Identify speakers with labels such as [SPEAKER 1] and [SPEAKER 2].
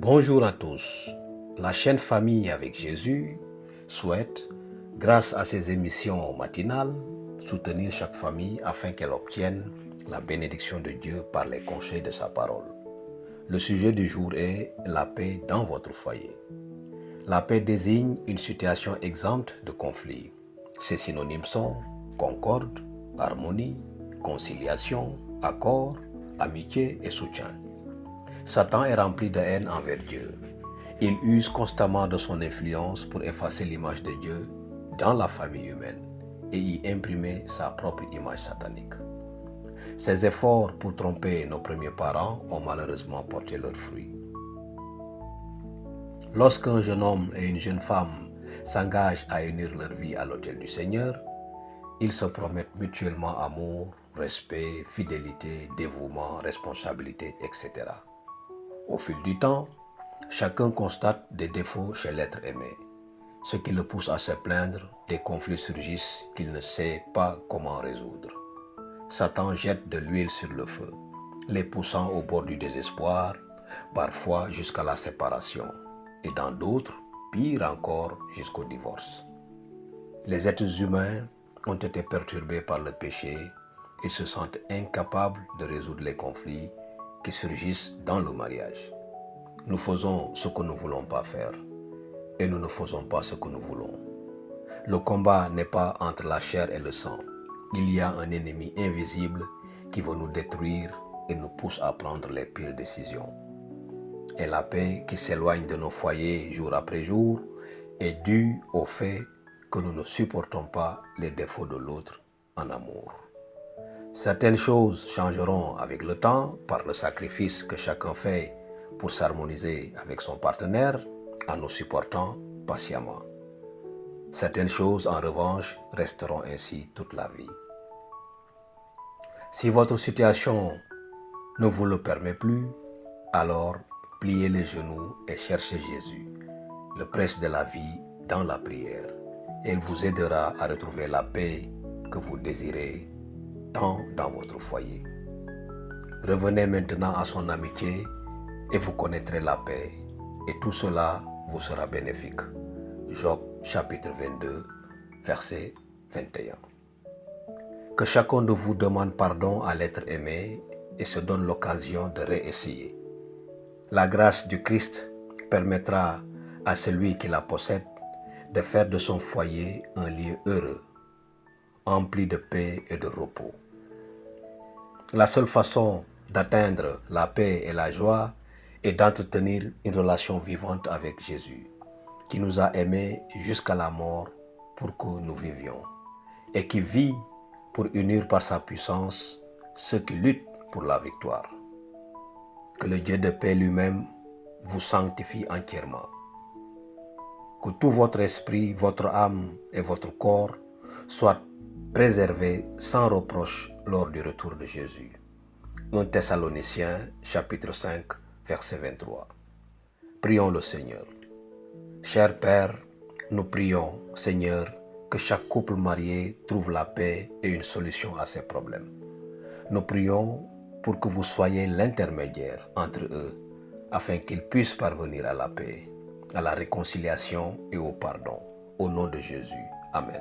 [SPEAKER 1] Bonjour à tous. La chaîne Famille avec Jésus souhaite, grâce à ses émissions matinales, soutenir chaque famille afin qu'elle obtienne la bénédiction de Dieu par les conseils de sa parole. Le sujet du jour est la paix dans votre foyer. La paix désigne une situation exempte de conflit. Ses synonymes sont concorde, harmonie, conciliation, accord, amitié et soutien. Satan est rempli de haine envers Dieu. Il use constamment de son influence pour effacer l'image de Dieu dans la famille humaine et y imprimer sa propre image satanique. Ses efforts pour tromper nos premiers parents ont malheureusement porté leurs fruits. Lorsqu'un jeune homme et une jeune femme s'engagent à unir leur vie à l'autel du Seigneur, ils se promettent mutuellement amour, respect, fidélité, dévouement, responsabilité, etc. Au fil du temps, chacun constate des défauts chez l'être aimé, ce qui le pousse à se plaindre. Des conflits surgissent qu'il ne sait pas comment résoudre. Satan jette de l'huile sur le feu, les poussant au bord du désespoir, parfois jusqu'à la séparation, et dans d'autres, pire encore, jusqu'au divorce. Les êtres humains ont été perturbés par le péché et se sentent incapables de résoudre les conflits qui surgissent dans le mariage. Nous faisons ce que nous ne voulons pas faire et nous ne faisons pas ce que nous voulons. Le combat n'est pas entre la chair et le sang. Il y a un ennemi invisible qui veut nous détruire et nous pousse à prendre les pires décisions. Et la paix qui s'éloigne de nos foyers jour après jour est due au fait que nous ne supportons pas les défauts de l'autre en amour. Certaines choses changeront avec le temps par le sacrifice que chacun fait pour s'harmoniser avec son partenaire en nous supportant patiemment. Certaines choses, en revanche, resteront ainsi toute la vie. Si votre situation ne vous le permet plus, alors pliez les genoux et cherchez Jésus, le prince de la vie, dans la prière. Et il vous aidera à retrouver la paix que vous désirez tant dans votre foyer. Revenez maintenant à son amitié et vous connaîtrez la paix. Et tout cela vous sera bénéfique. Job chapitre 22, verset 21. Que chacun de vous demande pardon à l'être aimé et se donne l'occasion de réessayer. La grâce du Christ permettra à celui qui la possède de faire de son foyer un lieu heureux, empli de paix et de repos. La seule façon d'atteindre la paix et la joie est d'entretenir une relation vivante avec Jésus, qui nous a aimés jusqu'à la mort pour que nous vivions, et qui vit pour unir par sa puissance ceux qui luttent pour la victoire. Que le Dieu de paix lui-même vous sanctifie entièrement. Que tout votre esprit, votre âme et votre corps soient préservés sans reproche lors du retour de Jésus. 1 Thessaloniciens chapitre 5 verset 23. Prions le Seigneur. Cher Père, nous prions, Seigneur, que chaque couple marié trouve la paix et une solution à ses problèmes. Nous prions pour que vous soyez l'intermédiaire entre eux, afin qu'ils puissent parvenir à la paix, à la réconciliation et au pardon. Au nom de Jésus. Amen.